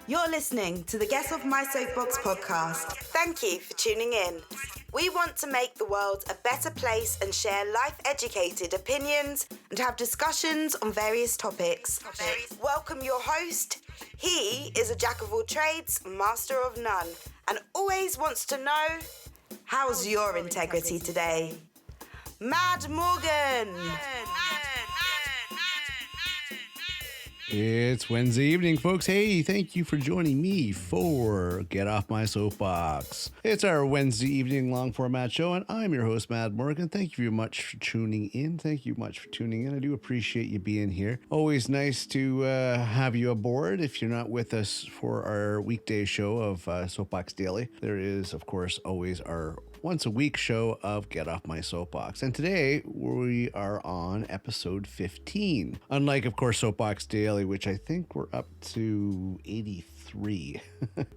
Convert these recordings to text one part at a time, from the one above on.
You're listening to the Get Off My Soapbox podcast. Thank you for tuning in. We want to make the world a better place and share life-educated opinions and have discussions on various topics. Welcome your host. He is a jack of all trades, master of none, and always wants to know, how's your integrity today? Mad Morgan! It's Wednesday evening, folks. Hey, thank you for joining me for Get Off My Soapbox. It's our Wednesday evening long format show, and I'm your host, Mad Morgan. Thank you very much for tuning in. I do appreciate you being here. Always nice to have you aboard. If you're not with us for our weekday show of Soapbox Daily, there is, of course, always our once a week show of Get Off My Soapbox. And today we are on episode 15. Unlike, of course, Soapbox Daily, which I think we're up to 83.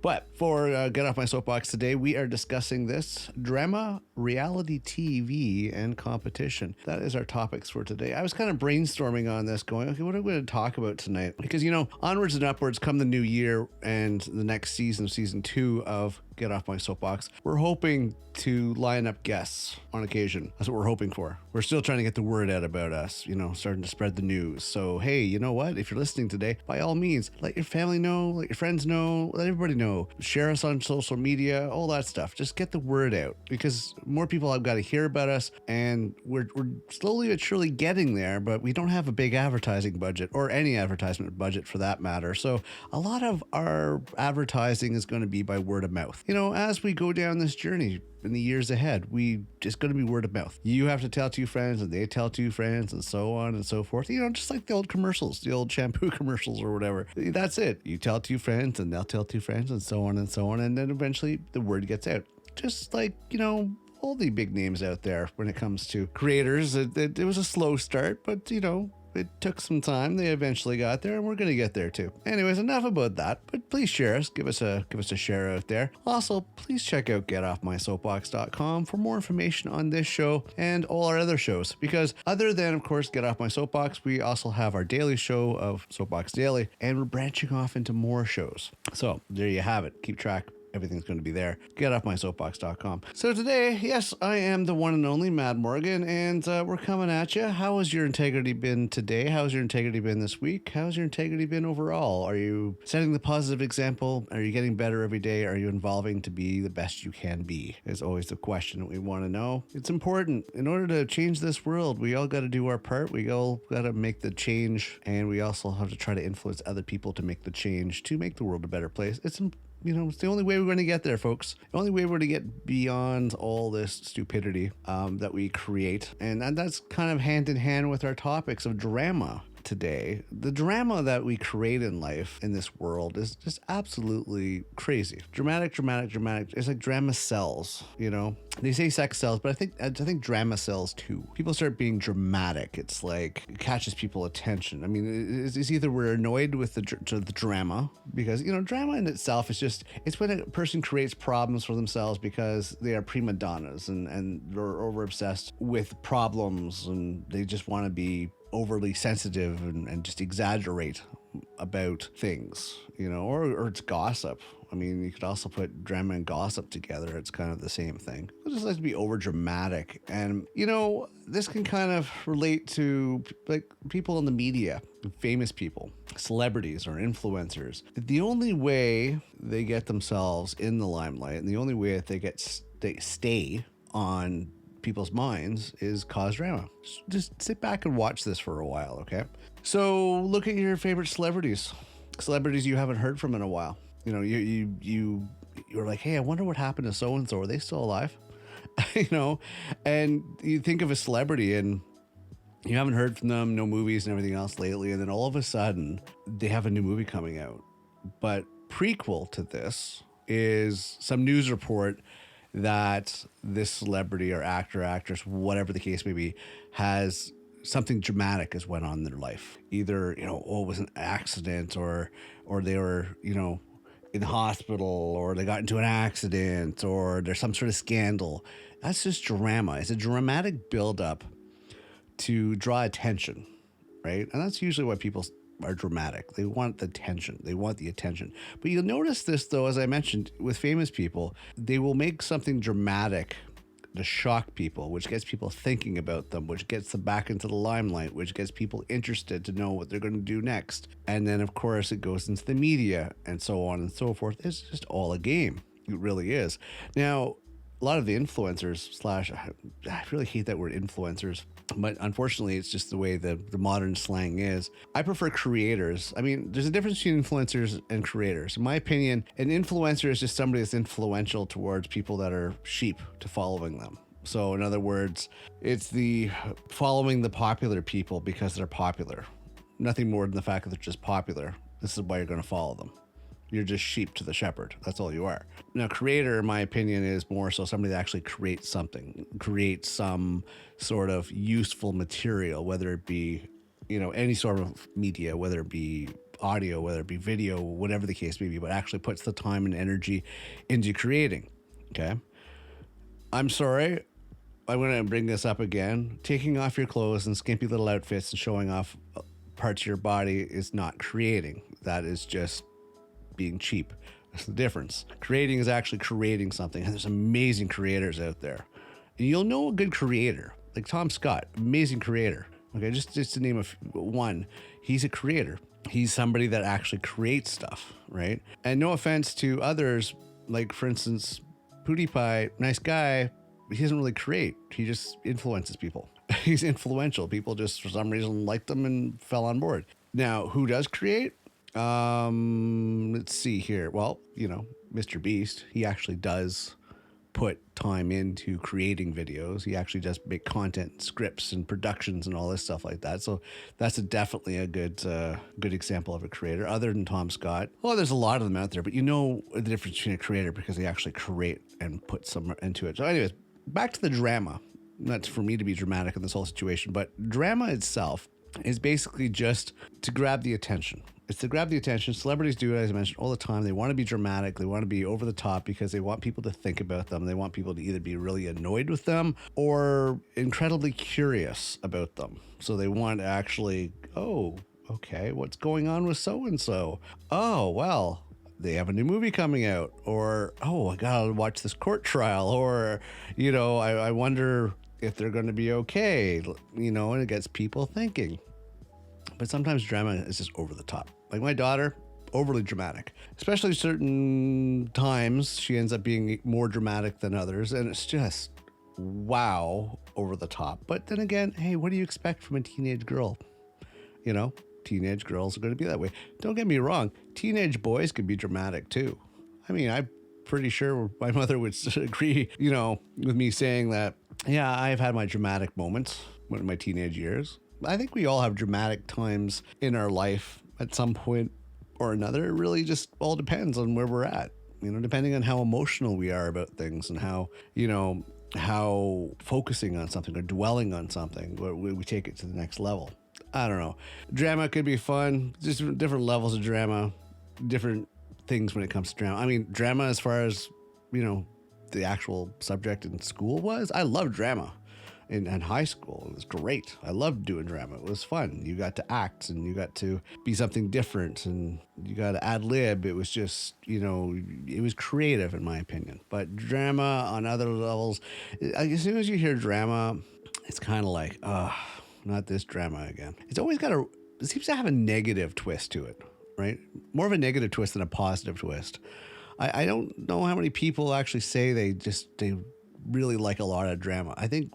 But for Get Off My Soapbox today, we are discussing this drama, reality TV, and competition. That is our topics for today. I was kind of brainstorming on this going, okay, what are we going to talk about tonight? Because, you know, onwards and upwards come the new year and the next season, season 2 of Get Off My Soapbox. We're hoping to line up guests on occasion. That's what we're hoping for. We're still trying to get the word out about us, you know, starting to spread the news. So, hey, you know what? If you're listening today, by all means, let your family know, let your friends know, let everybody know. Share us on social media, all that stuff. Just get the word out because more people have got to hear about us, and we're slowly but surely getting there, but we don't have a big advertising budget or any advertisement budget for that matter. So a lot of our advertising is going to be by word of mouth. You know, as we go down this journey in the years ahead, we just going to be word of mouth. You have to tell 2 friends and they tell 2 friends and so on and so forth. You know, just like the old commercials, the old shampoo commercials or whatever. That's it. You tell 2 friends and they'll tell 2 friends and so on and so on. And then eventually the word gets out. Just like, you know, all the big names out there when it comes to creators. It was a slow start, but, you know, it took some time. They eventually got there, and we're going to get there too. Anyways, enough about that. But please share us. Give us a share out there. Also, please check out GetOffMySoapbox.com for more information on this show and all our other shows. Because other than, of course, Get Off My Soapbox, we also have our daily show of Soapbox Daily, and we're branching off into more shows. So there you have it. Keep track. Everything's going to be there. GetOffMySoapbox.com. So today, yes, I am the one and only Mad Morgan, and we're coming at you. How has your integrity been today? How's your integrity been this week? How's your integrity been overall? Are you setting the positive example? Are you getting better every day? Are you evolving to be the best you can be? Is always the question that we want to know. It's important. In order to change this world, we all got to do our part. We all got to make the change, and we also have to try to influence other people to make the change, to make the world a better place. It's the only way we're going to get there, folks. The only way we're going to get beyond all this stupidity that we create. And that's kind of hand in hand with our topics of drama today. The drama that we create in life, in this world, is just absolutely crazy. Dramatic. It's like drama sells, you know? They say sex sells, but I think drama sells too. People start being dramatic. It's like, it catches people's attention. I mean, it's either we're annoyed with the drama, because, you know, drama in itself is just, it's when a person creates problems for themselves because they are prima donnas and they're over obsessed with problems, and they just want to be overly sensitive and just exaggerate about things, you know, or it's gossip. I mean, you could also put drama and gossip together. It's kind of the same thing. It just like to be over dramatic. And, you know, this can kind of relate to like people in the media, famous people, celebrities or influencers. The only way they get themselves in the limelight and the only way that they stay on people's minds is cause drama. Just sit back and watch this for a while, okay? So look at your favorite celebrities you haven't heard from in a while. You know, you're like, hey, I wonder what happened to so and so. Are they still alive? You know, and you think of a celebrity and you haven't heard from them, no movies and everything else lately, and then all of a sudden they have a new movie coming out. But prequel to this is some news report that this celebrity or actor, actress, whatever the case may be, has something dramatic has went on in their life. Either, you know, it was an accident or they were, you know, in the hospital, or they got into an accident, or there's some sort of scandal. That's just drama. It's a dramatic buildup to draw attention, right? And that's usually why people are dramatic. They want the attention. They want the attention. But you'll notice this, though, as I mentioned, with famous people, they will make something dramatic to shock people, which gets people thinking about them, which gets them back into the limelight, which gets people interested to know what they're going to do next. And then, of course, it goes into the media and so on and so forth. It's just all a game. It really is. Now, a lot of the influencers slash, I really hate that word influencers, but unfortunately, it's just the way the modern slang is. I prefer creators. I mean, there's a difference between influencers and creators. In my opinion, an influencer is just somebody that's influential towards people that are sheep to following them. So in other words, it's the following the popular people because they're popular. Nothing more than the fact that they're just popular. This is why you're going to follow them. You're just sheep to the shepherd. That's all you are. Now, creator, in my opinion, is more so somebody that actually creates something, creates some sort of useful material, whether it be, any sort of media, whether it be audio, whether it be video, whatever the case may be, but actually puts the time and energy into creating. Okay. I'm sorry. I'm going to bring this up again. Taking off your clothes and skimpy little outfits and showing off parts of your body is not creating. That is just being cheap. That's the difference. Creating is actually creating something, and there's amazing creators out there. And you'll know a good creator, like Tom Scott, amazing creator. Okay, just to name one, he's a creator. He's somebody that actually creates stuff, right? And no offense to others, like for instance, PewDiePie, nice guy, but he doesn't really create. He just influences people. He's influential. People just for some reason liked him and fell on board. Now, who does create? Let's see here. Well, Mr. Beast, he actually does put time into creating videos. He actually does make content and scripts and productions and all this stuff like that. So that's definitely a good example of a creator other than Tom Scott. Well, there's a lot of them out there, but you know the difference between a creator because they actually create and put some into it. So anyways, back to the drama. Not for me to be dramatic in this whole situation, but drama itself is basically just to grab the attention. It's to grab the attention. Celebrities do it, as I mentioned, all the time. They want to be dramatic. They want to be over the top because they want people to think about them. They want people to either be really annoyed with them or incredibly curious about them. So they want to actually, oh, okay, what's going on with so-and-so? Oh, well, they have a new movie coming out. Or, oh, I gotta watch this court trial. Or, I wonder if they're going to be okay, and it gets people thinking. But sometimes drama is just over the top. Like my daughter, overly dramatic. Especially certain times, she ends up being more dramatic than others. And it's just, wow, over the top. But then again, hey, what do you expect from a teenage girl? Teenage girls are going to be that way. Don't get me wrong. Teenage boys can be dramatic too. I mean, I'm pretty sure my mother would agree, with me saying that, yeah, I've had my dramatic moments in my teenage years. I think we all have dramatic times in our life at some point or another. It really just all depends on where we're at, depending on how emotional we are about things and how, how focusing on something or dwelling on something, where we take it to the next level. I don't know. Drama could be fun. Just different levels of drama, different things when it comes to drama. I mean, drama as far as, the actual subject in school was, I loved drama. In high school, it was great. I loved doing drama. It was fun. You got to act and you got to be something different and you got to ad lib. It was just, it was creative in my opinion. But drama on other levels, as soon as you hear drama, it's kind of like, not this drama again. It's always it seems to have a negative twist to it, right? More of a negative twist than a positive twist. I don't know how many people actually say they really like a lot of drama. I think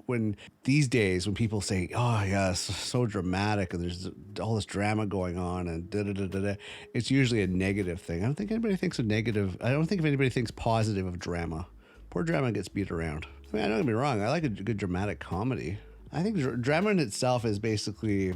these days when people say, oh yeah, it's so dramatic and there's all this drama going on and da-da-da-da-da, it's usually a negative thing. I don't think anybody thinks anybody thinks positive of drama. Poor drama gets beat around. I mean, don't get me wrong, I like a good dramatic comedy. I think drama in itself is basically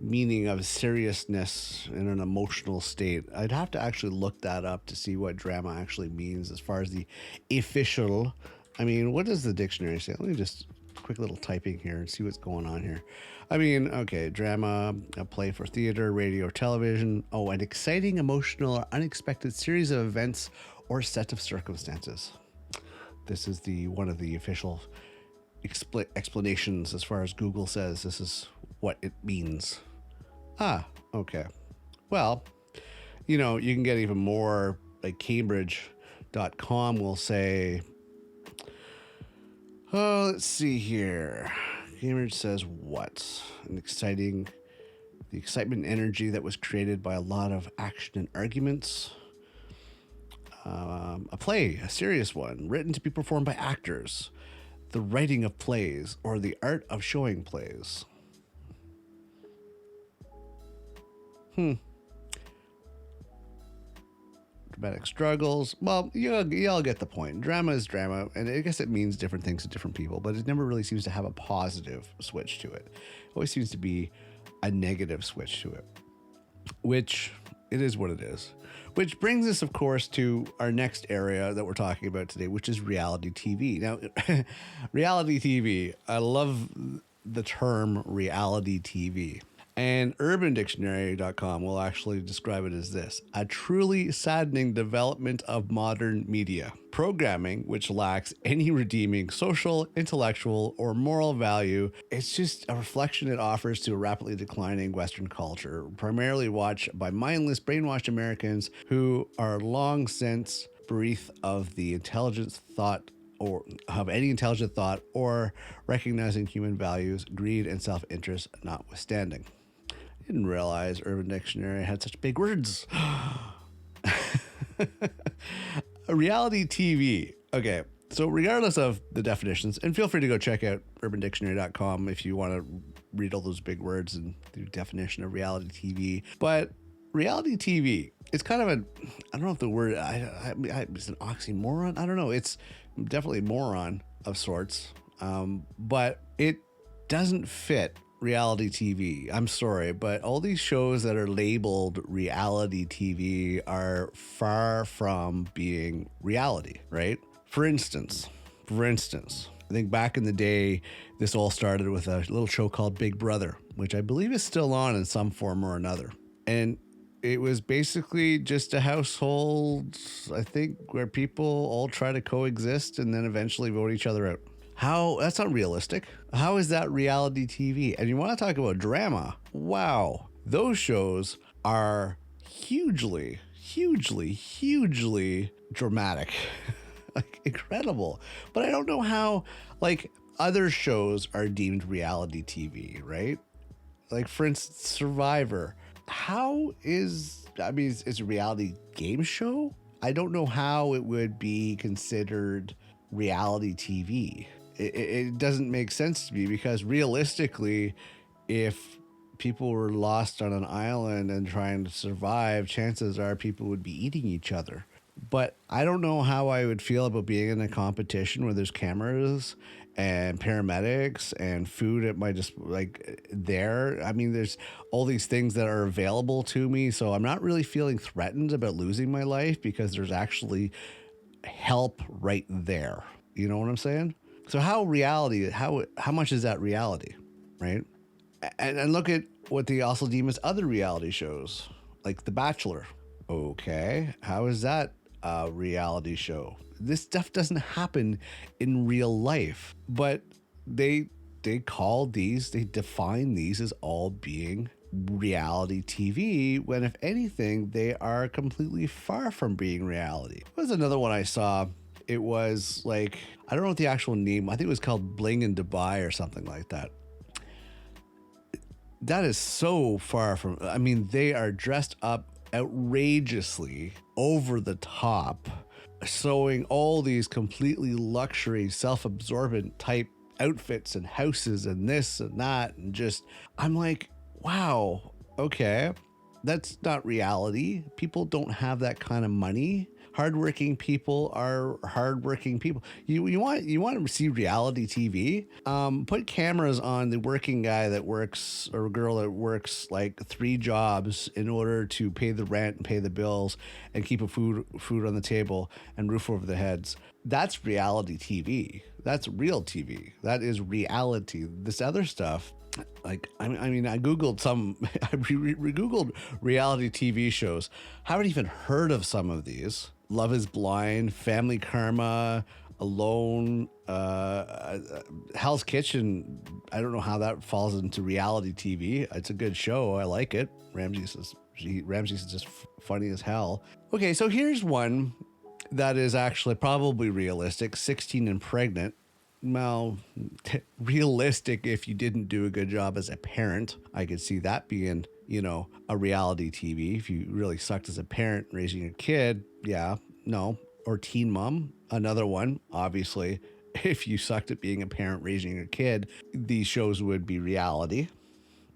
meaning of seriousness in an emotional state. I'd have to actually look that up to see what drama actually means as far as the official. I mean, what does the dictionary say? Let me just quick little typing here and see what's going on here. I mean, okay, drama, a play for theater, radio, or television. Oh, an exciting, emotional, or unexpected series of events or set of circumstances. This is one of the official explanations as far as Google says. This is what it means. Okay. Well, you know, you can get even more, like Cambridge.com will say, oh, let's see here. Cambridge says what? The excitement and energy that was created by a lot of action and arguments. A play, a serious one, written to be performed by actors. The writing of plays, or the art of showing plays. Dramatic struggles. Well, you all get the point. Drama is drama, and I guess it means different things to different people, but it never really seems to have a positive switch to it. It always seems to be a negative switch to it, which it is what it is. Which brings us, of course, to our next area that we're talking about today, which is reality TV. Now, reality TV, I love the term reality TV. And UrbanDictionary.com will actually describe it as this: a truly saddening development of modern media. Programming which lacks any redeeming social, intellectual, or moral value. It's just a reflection it offers to a rapidly declining Western culture, primarily watched by mindless, brainwashed Americans who are long since bereft of the intelligent thought or of any intelligent thought or recognizing human values, greed, and self-interest notwithstanding. I didn't realize Urban Dictionary had such big words. Reality TV. Okay, so regardless of the definitions, and feel free to go check out urbandictionary.com if you want to read all those big words and the definition of reality TV. But reality TV, it's kind of I don't know if the word, it's an oxymoron. I don't know. It's definitely a moron of sorts, but it doesn't fit reality TV. I'm sorry, but all these shows that are labeled reality TV are far from being reality, right? For instance, I think back in the day, this all started with a little show called Big Brother, which I believe is still on in some form or another. And it was basically just a household, I think, where people all try to coexist and then eventually vote each other out. That's not realistic. How is that reality TV? And you want to talk about drama? Wow. Those shows are hugely dramatic. Like, incredible. But I don't know how, like, other shows are deemed reality TV, right? Like, for instance, Survivor. It's a reality game show? I don't know how it would be considered reality TV. It doesn't make sense to me, because realistically, if people were lost on an island and trying to survive, chances are people would be eating each other. But I don't know how I would feel about being in a competition where there's cameras and paramedics and food at my there. I mean, there's all these things that are available to me, so I'm not really feeling threatened about losing my life because there's actually help right there. You know what I'm saying? So how much is that reality, right? And look at what they also deem as other reality shows, like The Bachelor. Okay, how is that a reality show? This stuff doesn't happen in real life, but they define these as all being reality TV, when if anything, they are completely far from being reality. There's another one I saw. It was like, I don't know what the actual name, I think it was called Bling in Dubai or something like that. That is so far from, I mean, they are dressed up outrageously over the top, showing all these completely luxury, self-absorbent type outfits and houses and this and that. And just, I'm like, wow, okay, that's not reality. People don't have that kind of money. Hardworking people are hardworking people. You want to see reality TV? Put cameras on the working guy that works, or girl that works like 3 jobs in order to pay the rent and pay the bills and keep food on the table and roof over their heads. That's reality TV. That's real TV. That is reality. This other stuff, like, I mean, I Googled I Googled reality TV shows. Haven't even heard of some of these. Love is Blind, Family Karma, Alone, Hell's Kitchen. I don't know how that falls into reality TV. It's a good show. I like it. Ramsey says Ramsey's is just funny as hell. Okay, so here's one that is actually probably realistic. 16 and pregnant. Well, realistic if you didn't do a good job as a parent. I could see that being, a reality TV. If you really sucked as a parent raising your kid, yeah, no. Or Teen Mom, another one, obviously. If you sucked at being a parent raising your kid, these shows would be reality,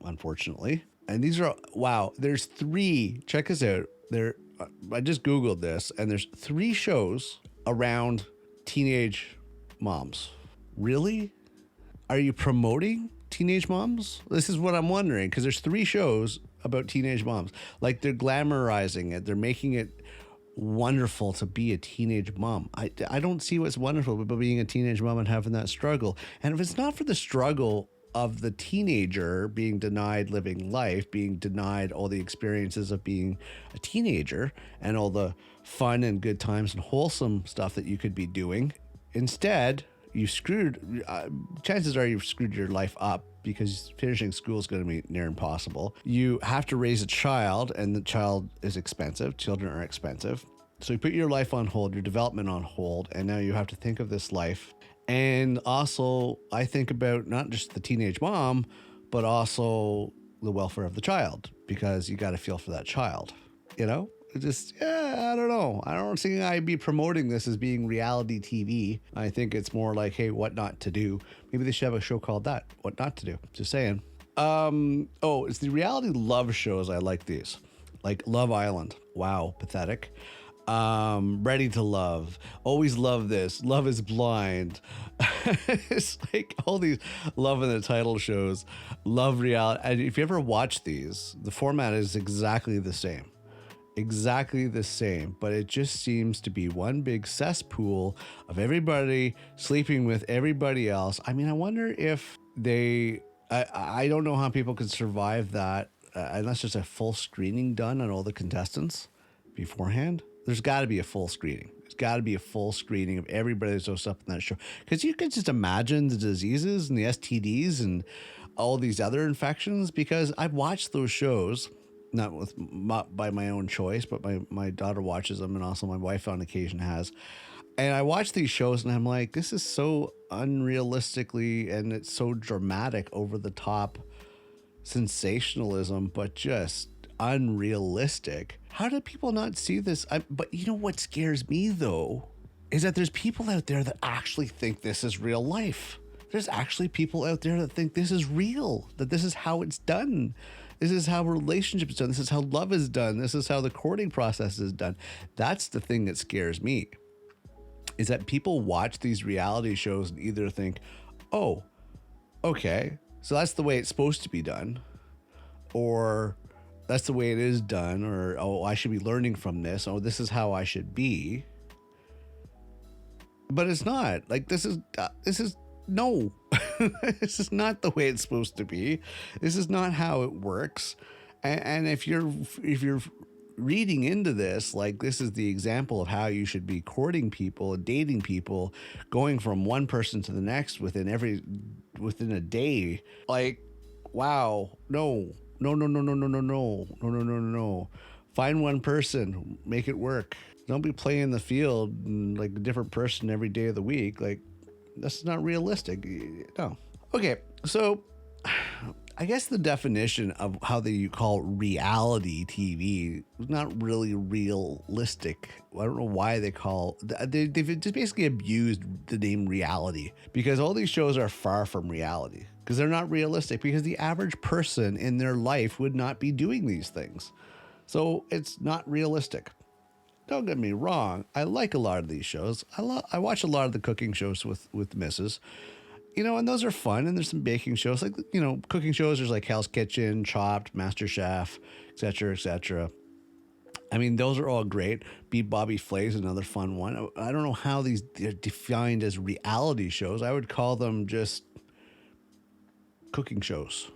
unfortunately. And these are, wow, there's 3, check this out. I just Googled this, and there's 3 shows around teenage moms. Really? Are you promoting teenage moms? This is what I'm wondering, because there's 3 shows about teenage moms. Like, they're glamorizing it. They're making it wonderful to be a teenage mom. I don't see what's wonderful about being a teenage mom and having that struggle. And if it's not for the struggle of the teenager being denied living life, being denied all the experiences of being a teenager and all the fun and good times and wholesome stuff that you could be doing, instead, chances are you've screwed your life up, because finishing school is going to be near impossible. You have to raise a child, and the child is expensive. Children are expensive. So you put your life on hold, your development on hold, and now you have to think of this life. And also, I think about not just the teenage mom, but also the welfare of the child, because you got to feel for that child, I don't know. I don't think I'd be promoting this as being reality TV. I think it's more like, hey, what not to do. Maybe they should have a show called that, What Not to Do. Just saying. It's the reality love shows. I like these. Like Love Island. Wow, pathetic. Ready to Love. Always Love This. Love is Blind. It's like all these love in the title shows. Love reality. And if you ever watch these, the format is exactly the same. But it just seems to be one big cesspool of everybody sleeping with everybody else. I mean, I wonder if I don't know how people could survive that unless there's a full screening done on all the contestants beforehand. There's got to be a full screening. There's got to be a full screening of everybody that's up in that show, because you could just imagine the diseases and the STDs and all these other infections, because I've watched those shows. Not by my own choice, but my daughter watches them, and also my wife on occasion has. And I watch these shows and I'm like, this is so unrealistically, and it's so dramatic, over the top sensationalism, but just unrealistic. How do people not see this? But you know what scares me though, is that there's people out there that actually think this is real life. There's actually people out there that think this is real, that this is how it's done. This is how relationships done. This is how love is done. This is how the courting process is done. That's the thing that scares me, is that people watch these reality shows and either think, oh, okay, so that's the way it's supposed to be done, or that's the way it is done, or, oh, I should be learning from this. Oh, this is how I should be. But it's not. Like, this is no, this is not the way it's supposed to be. This is not how it works. And if you're reading into this, like, this is the example of how you should be courting people and dating people, going from one person to the next within a day. Like, wow, no. Find one person, make it work. Don't be playing the field like a different person every day of the week. Like, that's not realistic. No. Okay, so I guess the definition of how you call reality TV is not really realistic. I don't know why they've just basically abused the name reality, because all these shows are far from reality, because they're not realistic, because the average person in their life would not be doing these things. So it's not realistic. Don't get me wrong. I like a lot of these shows. I watch a lot of the cooking shows with the missus, and those are fun. And there's some baking shows, like, cooking shows. There's like Hell's Kitchen, Chopped, MasterChef, etc. I mean, those are all great. Beat Bobby Flay's another fun one. I don't know how these are defined as reality shows. I would call them just cooking shows,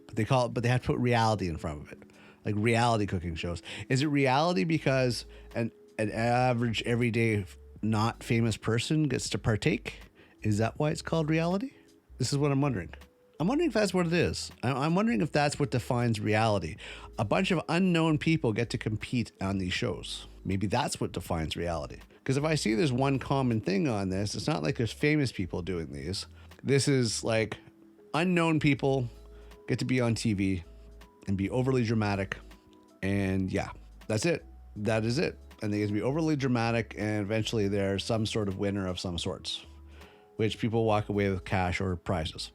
but they have to put reality in front of it. Like reality cooking shows. Is it reality because an average, everyday, not famous person gets to partake? Is that why it's called reality? This is what I'm wondering. I'm wondering if that's what it is. I'm wondering if that's what defines reality. A bunch of unknown people get to compete on these shows. Maybe that's what defines reality. Because if I see there's one common thing on this, it's not like there's famous people doing these. This is like unknown people get to be on TV and be overly dramatic. And yeah, that's it. That is it. And they get to be overly dramatic, and eventually there's some sort of winner of some sorts, which people walk away with cash or prizes.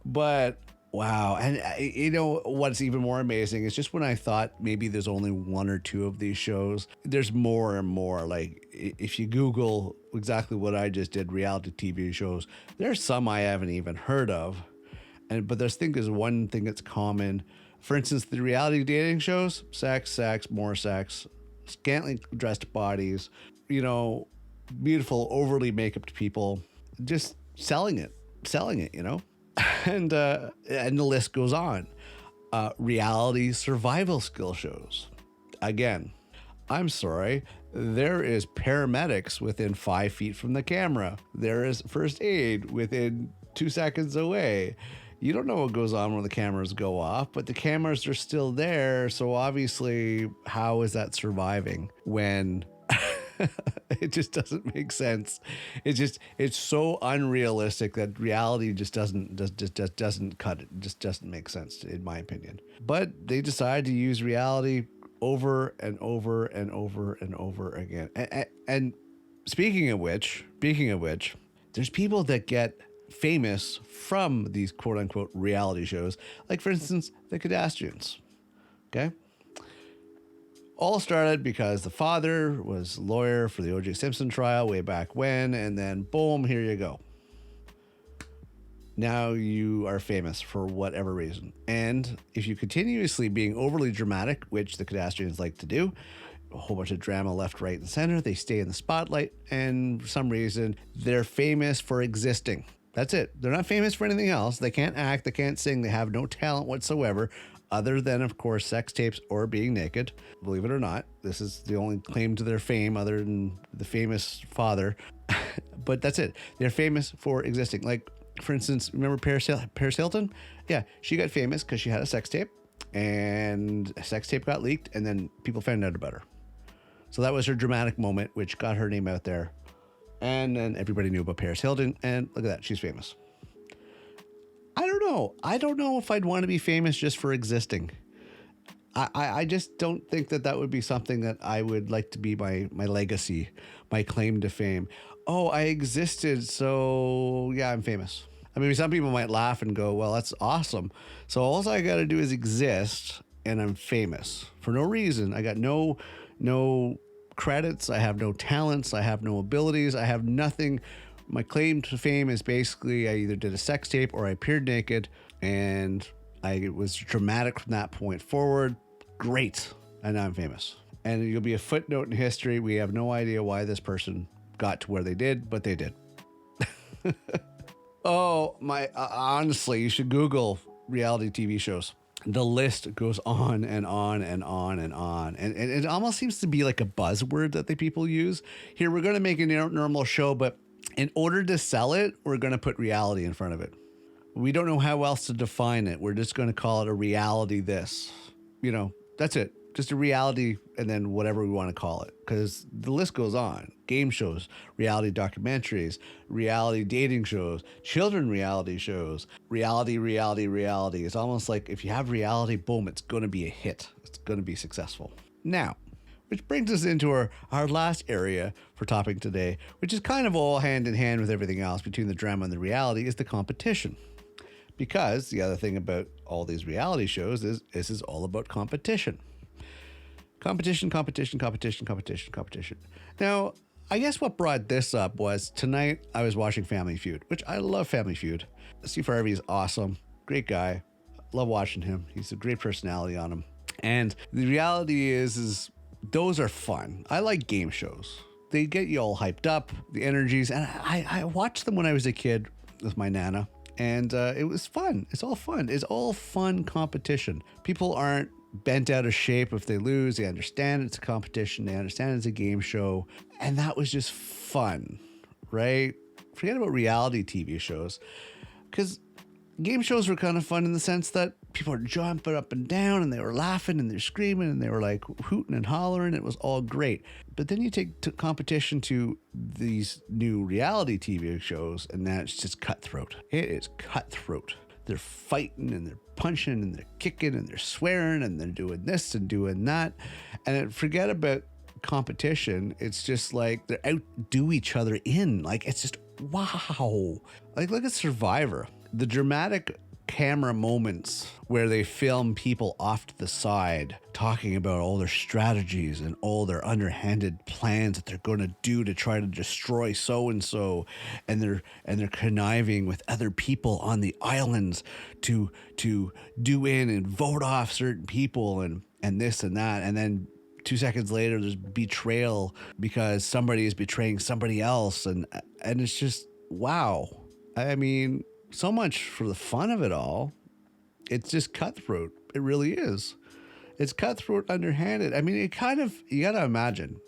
But wow. And you know what's even more amazing is just when I thought maybe there's only one or two of these shows, there's more and more. Like if you Google exactly what I just did, reality TV shows, there's some I haven't even heard of. But there's one thing that's common. For instance, the reality dating shows, sex, more sex, scantily dressed bodies, beautiful, overly make-upped people, just selling it, and the list goes on. Reality survival skill shows. Again, I'm sorry, there is paramedics within 5 feet from the camera. There is first aid within 2 seconds away. You don't know what goes on when the cameras go off, but the cameras are still there. So obviously, how is that surviving when it just doesn't make sense? It's so unrealistic that reality just doesn't cut it. It just doesn't make sense, in my opinion. But they decide to use reality over and over and over and over again. And speaking of which, there's people that get famous from these quote unquote reality shows, like for instance the Kardashians. Okay, all started because the father was lawyer for the O.J. Simpson trial way back when, and then boom, here you go. Now you are famous for whatever reason, and if you continuously being overly dramatic, which the Kardashians like to do, a whole bunch of drama left, right, and center, they stay in the spotlight, and for some reason they're famous for existing. That's it. They're not famous for anything else. They can't act. They can't sing. They have no talent whatsoever, other than, of course, sex tapes or being naked. Believe it or not, this is the only claim to their fame other than the famous father. But that's it. They're famous for existing. Like, for instance, remember Paris Hilton? Yeah, she got famous because she had a sex tape, and a sex tape got leaked, and then people found out about her. So that was her dramatic moment, which got her name out there. And then everybody knew about Paris Hilton, and look at that, she's famous. I don't know if I'd want to be famous just for existing. I just don't think that would be something that I would like to be my legacy, my claim to fame. Oh, I existed, so yeah, I'm famous. I mean, some people might laugh and go, well, that's awesome. So all I got to do is exist, and I'm famous for no reason. I got no credits, I have no talents, I have no abilities, I have nothing. My claim to fame is basically I either did a sex tape or I appeared naked, and I was dramatic from that point forward. Great. And now I'm famous. And you'll be a footnote in history. We have no idea why this person got to where they did, but they did. Honestly, you should Google reality TV shows. The list goes on and on and on and on. And it almost seems to be like a buzzword that the people use. Here, we're going to make a normal show, but in order to sell it, we're going to put reality in front of it. We don't know how else to define it. We're just going to call it a reality this. That's it. Just a reality, and then whatever we want to call it. Because the list goes on. Game shows, reality documentaries, reality dating shows, children reality shows, reality. It's almost like if you have reality, boom, it's going to be a hit. It's going to be successful. Now, which brings us into our last area for topic today, which is kind of all hand in hand with everything else between the drama and the reality, is the competition. Because the other thing about all these reality shows is this is all about competition. Competition. Now, I guess what brought this up was tonight I was watching Family Feud, which I love Family Feud. Steve Harvey is awesome. Great guy. Love watching him. He's a great personality on him. And the reality is those are fun. I like game shows. They get you all hyped up, the energies. And I watched them when I was a kid with my Nana. And it was fun. It's all fun. It's all fun competition. People aren't bent out of shape if they lose. They understand it's a competition. They understand it's a game show. And that was just fun, right? forget about reality TV shows, because game shows were kind of fun in the sense that people were jumping up and down and they were laughing and they're screaming and they were like hooting and hollering. It was all great. But then you take competition to these new reality TV shows and now it's just cutthroat. It is cutthroat. They're fighting and they're punching and they're kicking and they're swearing and they're doing this and doing that. And forget about competition. It's just like they outdo each other in. Like, it's just, wow. Like, look at Survivor. The dramatic camera moments where they film people off to the side talking about all their strategies and all their underhanded plans that they're going to do to try to destroy so and so, and they're conniving with other people on the islands to do in and vote off certain people and this and that, and then 2 seconds later there's betrayal because somebody is betraying somebody else, and it's just, wow. I mean, so much for the fun of it all. It's just cutthroat. It really is. It's cutthroat, underhanded. I mean, it kind of, you got to imagine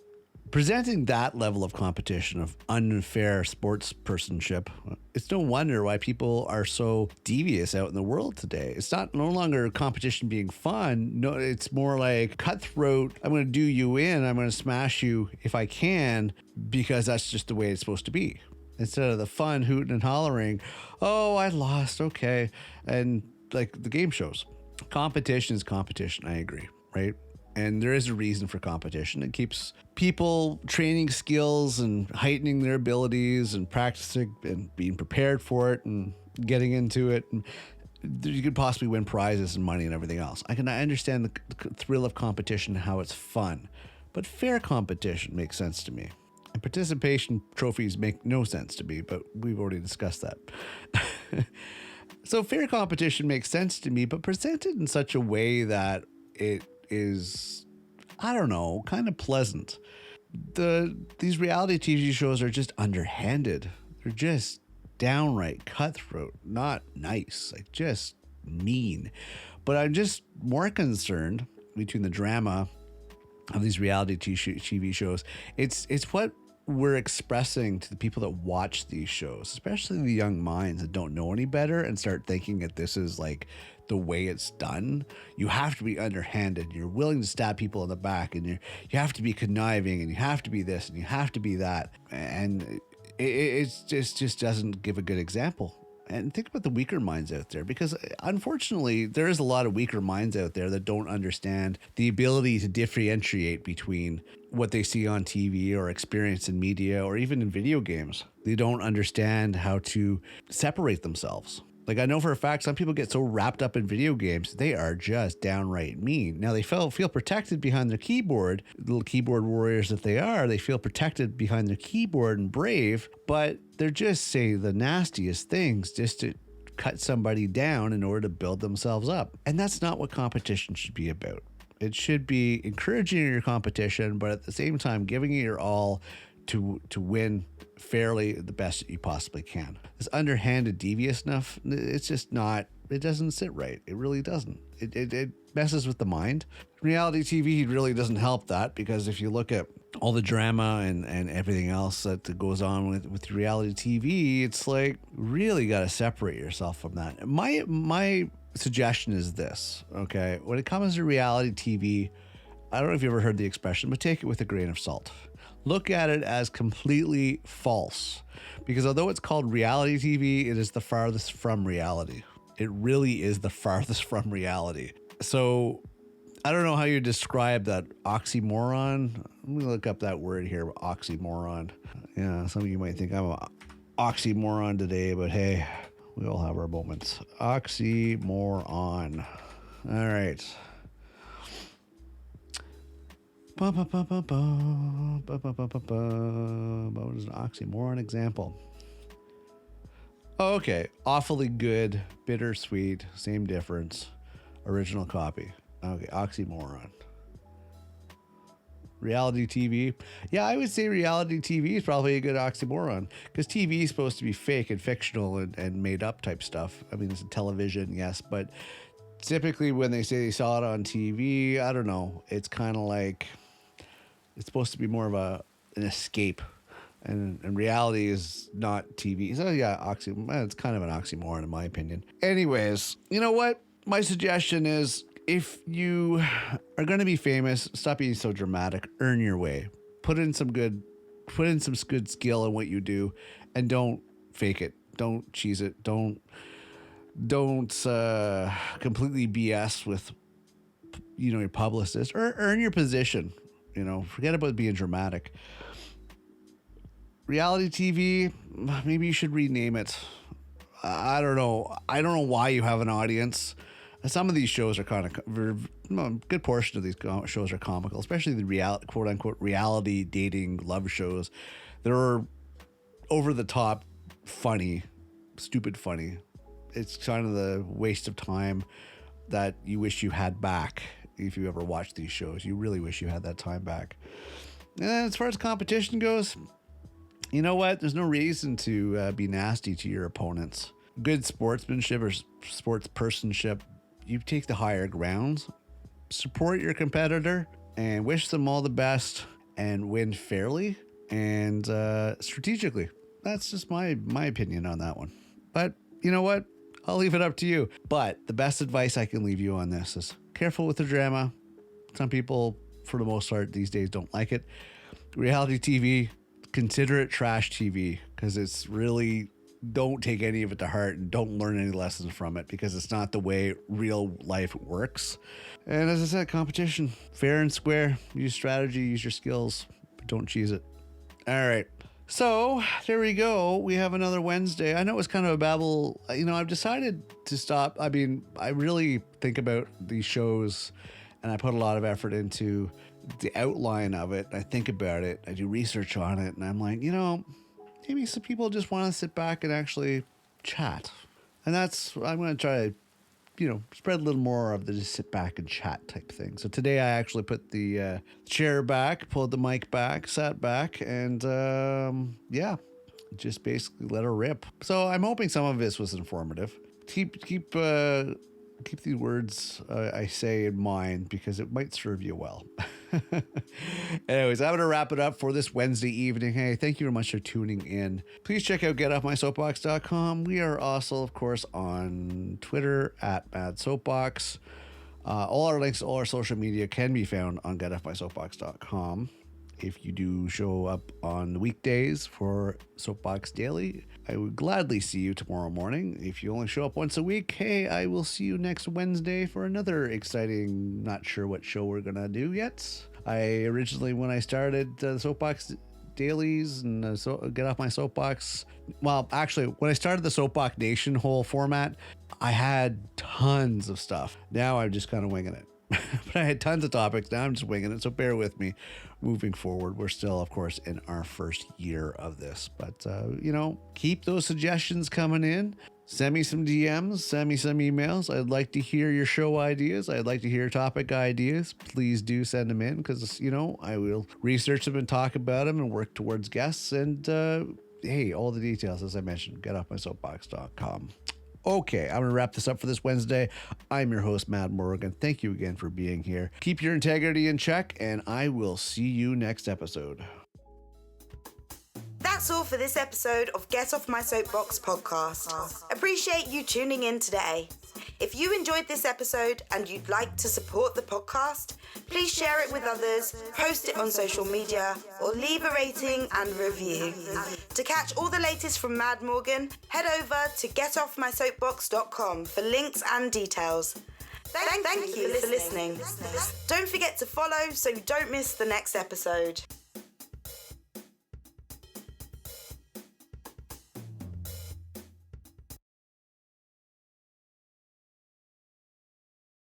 presenting that level of competition, of unfair sportspersonship. It's no wonder why people are so devious out in the world today. It's no longer competition being fun. No, it's more like cutthroat. I'm going to do you in. I'm going to smash you if I can, because that's just the way it's supposed to be. Instead of the fun hooting and hollering, oh, I lost, okay. And like the game shows, competition is competition, I agree, right? And there is a reason for competition. It keeps people training skills and heightening their abilities and practicing and being prepared for it and getting into it. And you could possibly win prizes and money and everything else. I understand the thrill of competition, how it's fun, but fair competition makes sense to me. And participation trophies make no sense to me, but we've already discussed that. So fair competition makes sense to me, but presented in such a way that it is, I don't know, kind of pleasant. These reality TV shows are just underhanded. They're just downright cutthroat, not nice, like just mean. But I'm just more concerned between the drama of these reality TV shows. It's what we're expressing to the people that watch these shows, especially the young minds that don't know any better and start thinking that this is like the way it's done. You have to be underhanded. You're willing to stab people in the back, and you have to be conniving, and you have to be this, and you have to be that. And it just doesn't give a good example. And think about the weaker minds out there, because unfortunately, there is a lot of weaker minds out there that don't understand the ability to differentiate between what they see on TV or experience in media or even in video games. They don't understand how to separate themselves. Like, I know for a fact, some people get so wrapped up in video games, they are just downright mean. Now, they feel protected behind their keyboard, little keyboard warriors that they are. They feel protected behind their keyboard and brave, but they're just saying the nastiest things just to cut somebody down in order to build themselves up. And that's not what competition should be about. It should be encouraging your competition, but at the same time, giving it your all to win fairly the best that you possibly can. This underhanded, devious stuff, it's just not, it doesn't sit right. It really doesn't. It messes with the mind. Reality TV really doesn't help that, because if you look at all the drama and everything else that goes on with reality TV, it's like, really got to separate yourself from that. My suggestion is this, okay? When it comes to reality TV, I don't know if you ever heard the expression, but take it with a grain of salt. Look at it as completely false, because although it's called reality TV, it is the farthest from reality. It really is the farthest from reality. So I don't know how you describe that oxymoron. Let me look up that word here, oxymoron. Yeah, some of you might think I'm an oxymoron today, but hey, we all have our moments. Oxymoron. All right. What is an oxymoron example? Oh, okay. Awfully good, bittersweet, same difference, original copy. Okay, oxymoron. Reality TV. Yeah, I would say reality TV is probably a good oxymoron, because TV is supposed to be fake and fictional and made up type stuff. I mean, it's a television, yes, but typically when they say they saw it on TV, I don't know. It's kind of like, it's supposed to be more of an escape And reality is not TV. So yeah, it's kind of an oxymoron in my opinion. Anyways, you know what? My suggestion is, if you are going to be famous, stop being so dramatic. Earn your way. Put in some good skill in what you do, and don't fake it. Don't cheese it. Don't completely BS with your publicist, or earn your position. Forget about being dramatic. Reality TV, maybe you should rename it. I don't know. I don't know why you have an audience. Some of these shows are kind of, a good portion of these shows are comical, especially the quote unquote reality dating love shows. They're over the top funny, stupid funny. It's kind of the waste of time that you wish you had back. If you ever watch these shows, you really wish you had that time back. And then as far as competition goes, you know what? There's no reason to be nasty to your opponents. Good sportsmanship or sportspersonship, you take the higher ground, support your competitor, and wish them all the best, and win fairly and strategically. That's just my opinion on that one. But you know what? I'll leave it up to you. But the best advice I can leave you on this is careful with the drama. Some people, for the most part, these days don't like it. Reality TV, consider it trash TV, because it's really, don't take any of it to heart and don't learn any lessons from it, because it's not the way real life works. And as I said, competition, fair and square. Use strategy, use your skills, but don't cheese it. All right. So there we go. We have another Wednesday. I know it was kind of a babble. I've decided to stop. I mean, I really think about these shows and I put a lot of effort into the outline of it. I think about it. I do research on it. And I'm like, maybe some people just want to sit back and actually chat. And I'm going to try to, spread a little more of the just sit back and chat type thing. So today I actually put the chair back, pulled the mic back, sat back, and just basically let her rip. So I'm hoping some of this was informative. Keep the words I say in mind, because it might serve you well. Anyways, I'm going to wrap it up for this Wednesday evening. Hey, thank you very much for tuning in. Please check out GetOffMySoapbox.com. We are also, of course, on Twitter at MadSoapbox. All our links to all our social media can be found on GetOffMySoapbox.com. If you do show up on the weekdays for Soapbox Daily, I would gladly see you tomorrow morning. If you only show up once a week, hey, I will see you next Wednesday for another exciting, not sure what show we're going to do yet. I originally, when I started the Soapbox Dailies and Get Off My Soapbox, well, actually, when I started the Soapbox Nation whole format, I had tons of stuff. Now I'm just kind of winging it. But I had tons of topics. Now I'm just winging it. So bear with me moving forward. We're still, of course, in our first year of this. But, keep those suggestions coming in. Send me some DMs. Send me some emails. I'd like to hear your show ideas. I'd like to hear topic ideas. Please do send them in, because, I will research them and talk about them and work towards guests. And, hey, all the details, as I mentioned, GetOffMySoapbox.com. Okay, I'm going to wrap this up for this Wednesday. I'm your host, Matt Morgan. Thank you again for being here. Keep your integrity in check, and I will see you next episode. That's all for this episode of Get Off My Soapbox podcast. Appreciate you tuning in today. If you enjoyed this episode and you'd like to support the podcast, please share it with others, post it on social media, or leave a rating and review. To catch all the latest from Mad Morgan, head over to GetOffMySoapbox.com for links and details. Thank you for listening. Don't forget to follow so you don't miss the next episode.